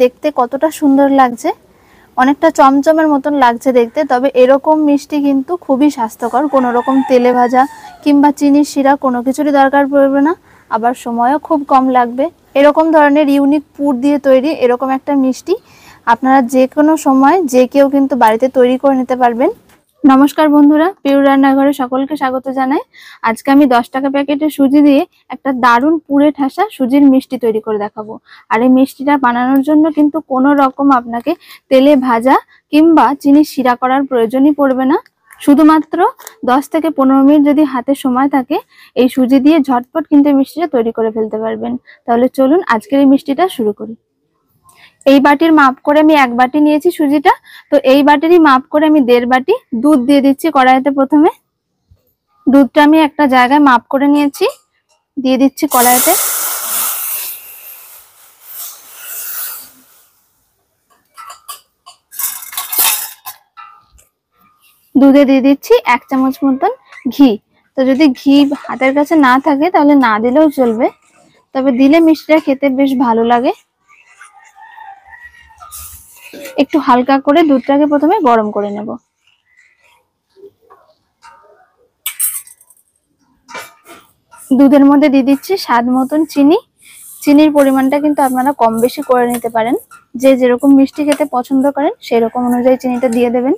দেখতে কতটা সুন্দর লাগছে, অনেকটা চমচমের মতন লাগছে দেখতে। তবে এরকম মিষ্টি কিন্তু খুবই স্বাস্থ্যকর, কোনো রকম তেলে ভাজা কিংবা চিনির শিরা কোনো কিছুরই দরকার পড়বে না, আবার সময়ও খুব কম লাগবে। এরকম ধরনের ইউনিক পুর দিয়ে তৈরি এরকম একটা মিষ্টি আপনারা যে কোনো সময় যে কেউ কিন্তু বাড়িতে তৈরি করে নিতে পারবেন। নমস্কার বন্ধুরা, পিউর রান্নাঘরে সকলকে স্বাগত জানাই। আজকে আমি 10 টাকা প্যাকেটের সুজি দিয়ে একটা দারুণ পুরে ঠাসা সুজির মিষ্টি তৈরি করে দেখাবো। আর এই মিষ্টিটা বানানোর জন্য কিন্তু কোনো রকম আপনাকে তেলে ভাজা কিংবা চিনির শিরা করার প্রয়োজনই পড়বে না। শুধুমাত্র 10 থেকে 15 মিনিট যদি হাতে সময় থাকে, এই সুজি দিয়ে ঝটপট কিন্তু এই মিষ্টিটা তৈরি করে ফেলতে পারবেন। তাহলে চলুন আজকের এই মিষ্টিটা শুরু করি। এই বাটির মাপ করে আমি 1 বাটি নিয়েছি সুজিটা, তো এই বাটিরই মাপ করে আমি 1.5 বাটি দুধ দিয়ে দিচ্ছি কড়াইতে। প্রথমে দুধটা আমি একটা জায়গায় মাপ করে নিয়েছি, দিয়ে দিচ্ছি কড়াইতে। দুধে দিয়ে দিচ্ছি 1 চামচ মতন ঘি। তো যদি ঘি হাতের কাছে না থাকে তাহলে না দিলেও চলবে, তবে দিলে মিষ্টিটা খেতে বেশ ভালো লাগে। একটু হালকা করে দুধটাকে প্রথমে গরম করে নেব। দুধের মধ্যে দিয়ে দিচ্ছি স্বাদ মতন চিনি। চিনির পরিমাণটা কিন্তু আপনারা কম বেশি করে নিতে পারেন, যে যেরকম মিষ্টি খেতে পছন্দ করেন সেই রকম অনুযায়ী চিনিটা দিয়ে দেবেন।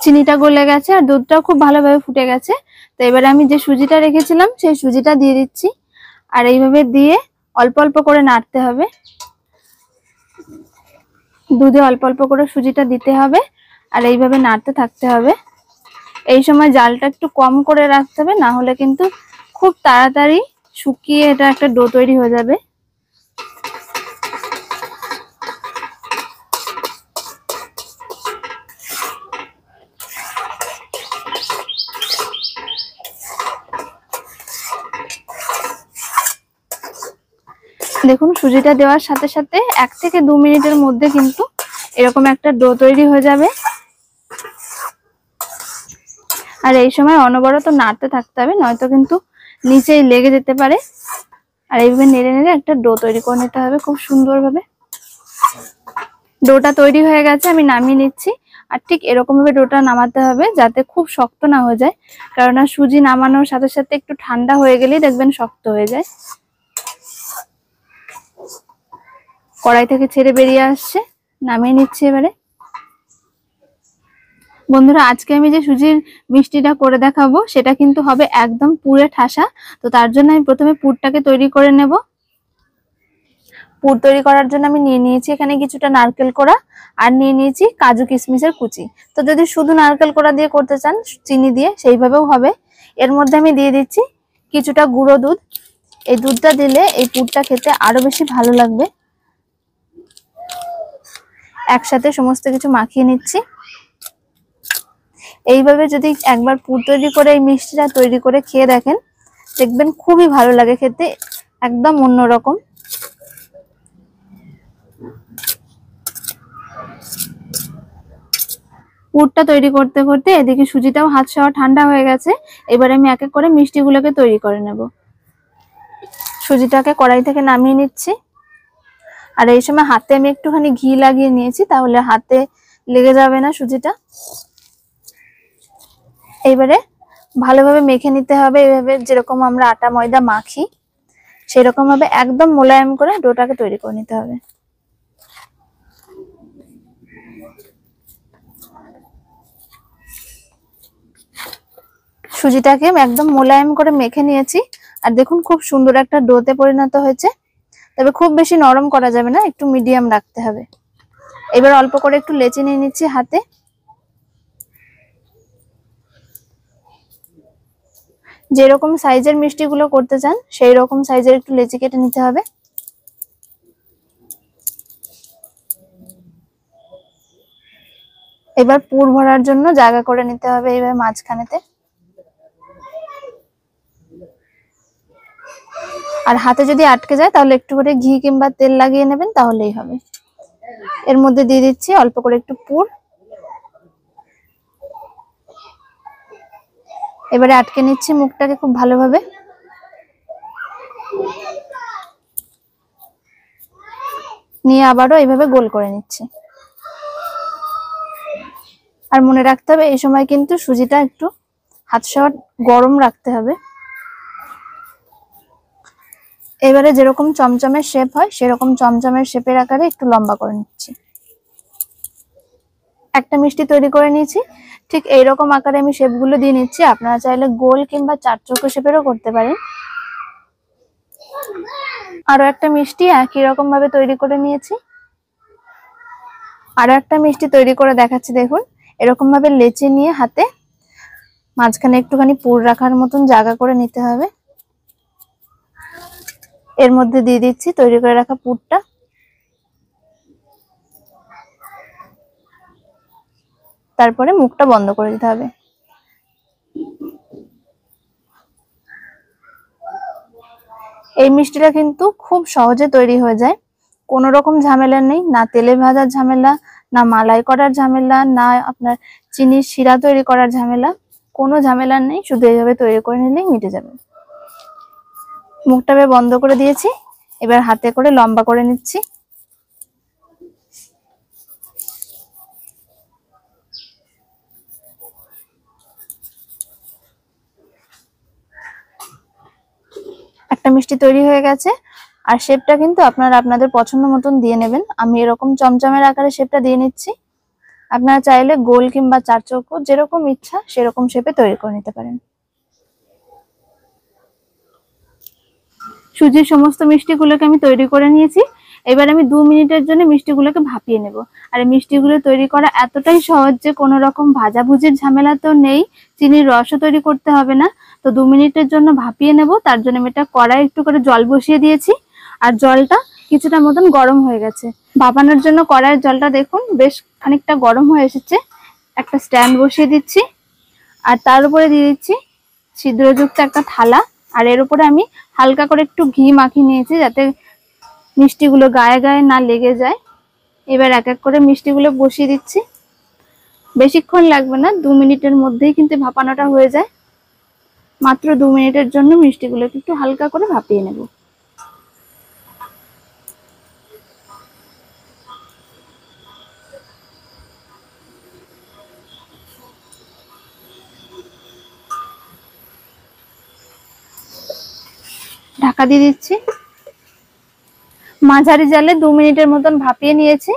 চিনিটা গলে গেছে আর দুধটাও খুব ভালোভাবে ফুটে গেছে। তো এবারে আমি যে সুজিটা রেখেছিলাম সেই সুজিটা দিয়ে দিচ্ছি, আর এইভাবে দিয়ে অল্প অল্প করে নাড়তে হবে। দুধে অল্প অল্প করে সুজিটা দিতে হবে আর এইভাবে নাড়তে থাকতে হবে। এই সময় জালটা একটু কম করে রাখতে হবে, না হলে কিন্তু খুব তাড়াতাড়ি শুকিয়ে এটা একটা ডো তৈরি হয়ে যাবে। দেখুন সুজিটা দেওয়ার সাথে সাথে 1 থেকে 2 মিনিটের মধ্যে কিন্তু এরকম একটা ডো তৈরি হয়ে যাবে। আর এই সময় অনবরত নাড়তে থাকতে হবে, নয়তো কিন্তু নিচেই লেগে যেতে পারে। আর এইভাবে নেড়ে নেড়ে একটা ডো তৈরি করে নিতে হবে খুব সুন্দরভাবে। ডোটা তৈরি হয়ে গেছে, আমি নামিয়ে নিচ্ছি। আর ঠিক এরকম ভাবে ডোটা নামাতে হবে যাতে খুব শক্ত না হয়ে যায়, কারণ সুজি নামানোর সাথে সাথে একটু ঠান্ডা হয়ে গেলেই দেখবেন শক্ত হয়ে যায়। কড়াই থেকে ছেড়ে বেরিয়ে আসছে, নামিয়ে নিচ্ছি এবারে। বন্ধুরা, আজকে আমি যে সুজির মিষ্টিটা করে দেখাবো সেটা কিন্তু হবে একদম পুরে ঠাসা। তো তার জন্য আমি প্রথমে পুরটাকে তৈরি করে নেব। পুর তৈরি করার জন্য আমি নিয়ে নিয়েছি এখানে কিছুটা নারকেল কোড়া, আর নিয়ে নিয়েছি কাজু কিশমিশের কুচি। তো যদি শুধু নারকেল কোড়া দিয়ে করতে চান চিনি দিয়ে সেইভাবেও হবে। এর মধ্যে আমি দিয়ে দিচ্ছি কিছুটা গুঁড়ো দুধ। এই দুধটা দিলে এই পুরটা খেতে আরো বেশি ভালো লাগবে। একসাথে সমস্ত কিছু মাখিয়ে নিচ্ছি। এইভাবে যদি একবার পুর তৈরি করে এই মিষ্টিটা তৈরি করে খেয়ে দেখেন, দেখবেন খুবই ভালো লাগে খেতে, একদম অন্যরকম। পুরটা তৈরি করতে করতে এদিকে সুজিটাও হাত সহ ঠান্ডা হয়ে গেছে। এবার আমি এক এক করে মিষ্টিগুলোকে তৈরি করে নেব। সুজিটাকে কড়াই থেকে নামিয়ে নিচ্ছি, আর এই সময় হাতে আমি একটুখানি ঘি লাগিয়ে নিয়েছি, তাহলে হাতে লেগে যাবে না সুজিটা। এইবারে ভালোভাবে মেখে নিতে হবে, এইভাবে যেরকম আমরা আটা ময়দা মাখি সেরকম ভাবে একদম মোলায়েম করে ডোটাকে তৈরি করে নিতে হবে। সুজিটাকে একদম মোলায়েম করে মেখে নিয়েছি, আর দেখুন খুব সুন্দর একটা ডোতে পরিণত হয়েছে। তবে খুব বেশি নরম করা যাবে না, একটু মিডিয়াম রাখতে হবে। এবার অল্প করে একটু লেচি নিয়ে নিচ্ছি হাতে। যেরকম সাইজের মিষ্টিগুলো করতে চান সেই রকম সাইজের একটু লেচি কেটে নিতে হবে। এবার পুর ভরার জন্য জায়গা করে নিতে হবে এইভাবে মাঝখানেতে। আর হাতে যদি আটকে যায় তাহলে একটু করে ঘি কিংবা তেল লাগিয়ে নেবেন, তাহলেই হবে। এর মধ্যে দিয়ে দিচ্ছি অল্প করে একটু পুর। এবারে আটকে নিচ্ছি মুখটাকে খুব ভালোভাবে। নিয়ে আবারও এইভাবে গোল করে নিচ্ছি। আর মনে রাখতে হবে এই সময় কিন্তু সুজিটা একটু হাত সহ গরম রাখতে হবে। এবারে যেরকম চমচমের শেপ হয় সেরকম চমচমের শেপের আকারে একটু লম্বা করে নিচ্ছি। একটা মিষ্টি তৈরি করে নিয়েছি, ঠিক এইরকম আকারে আমি শেপগুলো দিয়ে নিচ্ছি। আপনারা চাইলে গোল কিংবা চার চৌকো শেপেরও করতে পারেন। আরো একটা মিষ্টি একই রকম ভাবে তৈরি করে নিয়েছি। আরো একটা মিষ্টি তৈরি করে দেখাচ্ছি। দেখুন, এরকম ভাবে লেচি নিয়ে হাতে মাঝখানে একটুখানি পুর রাখার মতন জায়গা করে নিতে হবে। এর মধ্যে দিয়ে দিচ্ছি তৈরি করে রাখা পুরটা। তারপরে মুখটা বন্ধ করে দিতে হবে। এই মিষ্টিটা কিন্তু খুব সহজে তৈরি হয়ে যায়, কোনো রকম ঝামেলা নেই, না তেলে ভাজার ঝামেলা, না মালাই করার ঝামেলা, না আপনার চিনির শিরা তৈরি করার ঝামেলা, কোনো ঝামেলা নেই। শুধু এইভাবে তৈরি করে নিলেই মিটে যাবে। মুখটা বন্ধ করে দিয়েছি, এবার হাতে করে লম্বা করে নিচ্ছি। একটা মিষ্টি তৈরি হয়ে গেছে। আর শেপটা কিন্তু আপনারা আপনাদের পছন্দ মতন দিয়ে নেবেন। আমি এরকম চমচমের আকারে শেপটা দিয়ে নিচ্ছি। আপনারা চাইলে গোল কিংবা চার চৌকো যেরকম ইচ্ছা সেরকম শেপে তৈরি করে নিতে পারেন। সুজির সমস্ত মিষ্টিগুলোকে আমি তৈরি করে নিয়েছি। এবার আমি 2 মিনিটের জন্য মিষ্টিগুলোকে ভাপিয়ে নেব। আর এই মিষ্টিগুলো তৈরি করা এতটাই সহজ যে কোনো রকম ভাজাভুজির ঝামেলা তো নেই, চিনির রসও তৈরি করতে হবে না। তো 2 মিনিটের জন্য ভাপিয়ে নেব। তার জন্য আমি একটা কড়াই একটু করে জল বসিয়ে দিয়েছি। আর জলটা কিছুটা মতন গরম হয়ে গেছে। ভাপানোর জন্য কড়াইয়ের জলটা দেখুন বেশ খানিকটা গরম হয়ে এসেছে। একটা স্ট্যান্ড বসিয়ে দিচ্ছি, আর তার উপরে দিয়ে দিচ্ছি ছিদ্রযুক্ত একটা থালা। আর এর উপরে আমি হালকা করে একটু ঘি মাখিয়ে নিয়েছি যাতে মিষ্টিগুলো গায়ে গায়ে না লেগে যায়। এবার এক এক করে মিষ্টিগুলো বসিয়ে দিচ্ছি। বেশিক্ষণ লাগবে না, 2 মিনিটের মধ্যেই কিন্তু ভাপানোটা হয়ে যায়। মাত্র 2 মিনিটের জন্য মিষ্টিগুলোকে একটু হালকা করে ভাপিয়ে নেব। ঢাকা দিয়ে দিচ্ছি। মাঝারি জালে 2 মিনিটের মতন ভাপিয়ে নিয়েছি।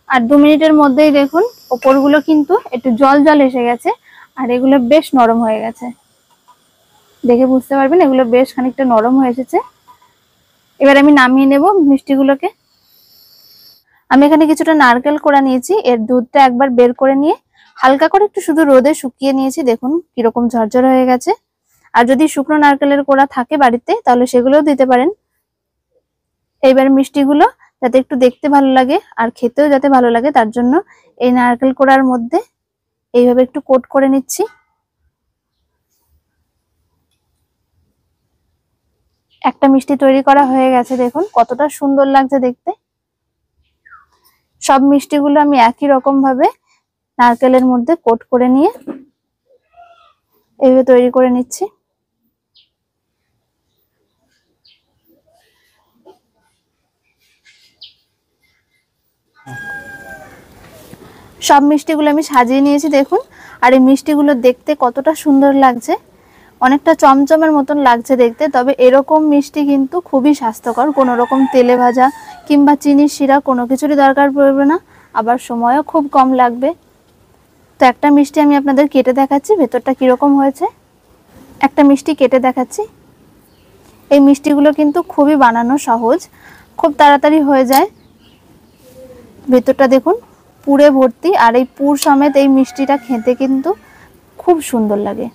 আর 2 মিনিটের মধ্যেই দেখুন ওপরগুলো কিন্তু একটু জল জল এসে গেছে, আর এগুলো বেশ নরম হয়ে গেছে। দেখে বুঝতে পারবেন এগুলো বেশ খানিকটা নরম হয়ে এসেছে। এবার আমি নামিয়ে নেব মিষ্টিগুলোকে। আমি এখানে কিছুটা নারকেল কোড়া নিয়েছি। এর দুধটা একবার বের করে নিয়ে হালকা করে একটু শুধু রোদে শুকিয়ে নিয়েছি। দেখুন কিরকম ঝরঝরে হয়ে গেছে। আর যদি শুকনো নারকেলের কোড়া থাকে বাড়িতে তাহলে সেগুলোও দিতে পারেন। এইবার মিষ্টিগুলো যাতে একটু দেখতে ভালো লাগে আর খেতেও যাতে ভালো লাগে তার জন্য এই নারকেল কোড়ার মধ্যে এইভাবে একটু কোট করে নিচ্ছি। একটা মিষ্টি তৈরি করা হয়ে গেছে। দেখুন কতটা সুন্দর লাগছে দেখতে। সব মিষ্টিগুলো আমি একই রকম ভাবে নারকেলের মধ্যে কোট করে নিয়ে এইভাবে তৈরি করে নিচ্ছি। সব মিষ্টিগুলো আমি সাজিয়ে নিয়েছি দেখুন। আর এই মিষ্টিগুলো দেখতে কতটা সুন্দর লাগছে, অনেকটা চমচমের মতন লাগছে দেখতে। তবে এরকম মিষ্টি কিন্তু খুবই স্বাস্থ্যকর, কোনো রকম তেলে ভাজা কিংবা চিনির শিরা কোনো কিছুরই দরকার পড়বে না, আবার সময়ও খুব কম লাগবে। তো একটা মিষ্টি আমি আপনাদের কেটে দেখাচ্ছি ভেতরটা কিরকম হয়েছে। একটা মিষ্টি কেটে দেখাচ্ছি। এই মিষ্টিগুলো কিন্তু খুবই বানানো সহজ, খুব তাড়াতাড়ি হয়ে যায়। ভেতরটা দেখুন পুরে ভর্তি, আর এই পুর সমেত এই মিষ্টিটা খেতে কিন্তু খুব সুন্দর লাগে।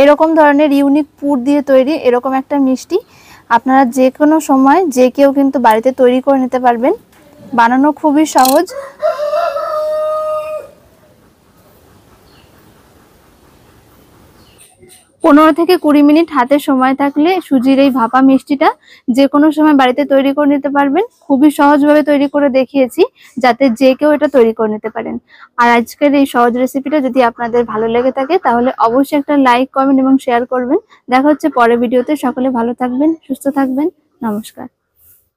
এরকম ধরনের ইউনিক পুর দিয়ে তৈরি এরকম একটা মিষ্টি আপনারা যে কোনো সময় যে কেউ কিন্তু বাড়িতে তৈরি করে নিতে পারবেন। বানানো খুবই সহজ। 15 থেকে 20 মিনিট হাতে সময় থাকলে সুজির এই ভাপা মিষ্টিটা যে কোনো সময় বাড়িতে তৈরি করে নিতে পারবেন। খুবই সহজভাবে তৈরি করে দেখিয়েছি, যাতে যে কেউ এটা তৈরি করে নিতে পারেন। আর আজকের এই সহজ রেসিপিটা যদি আপনাদের ভালো লেগে থাকে তাহলে অবশ্যই একটা লাইক, কমেন্ট এবং শেয়ার করবেন। দেখা হচ্ছে পরের ভিডিওতে। সকলে ভালো থাকবেন, সুস্থ থাকবেন। নমস্কার।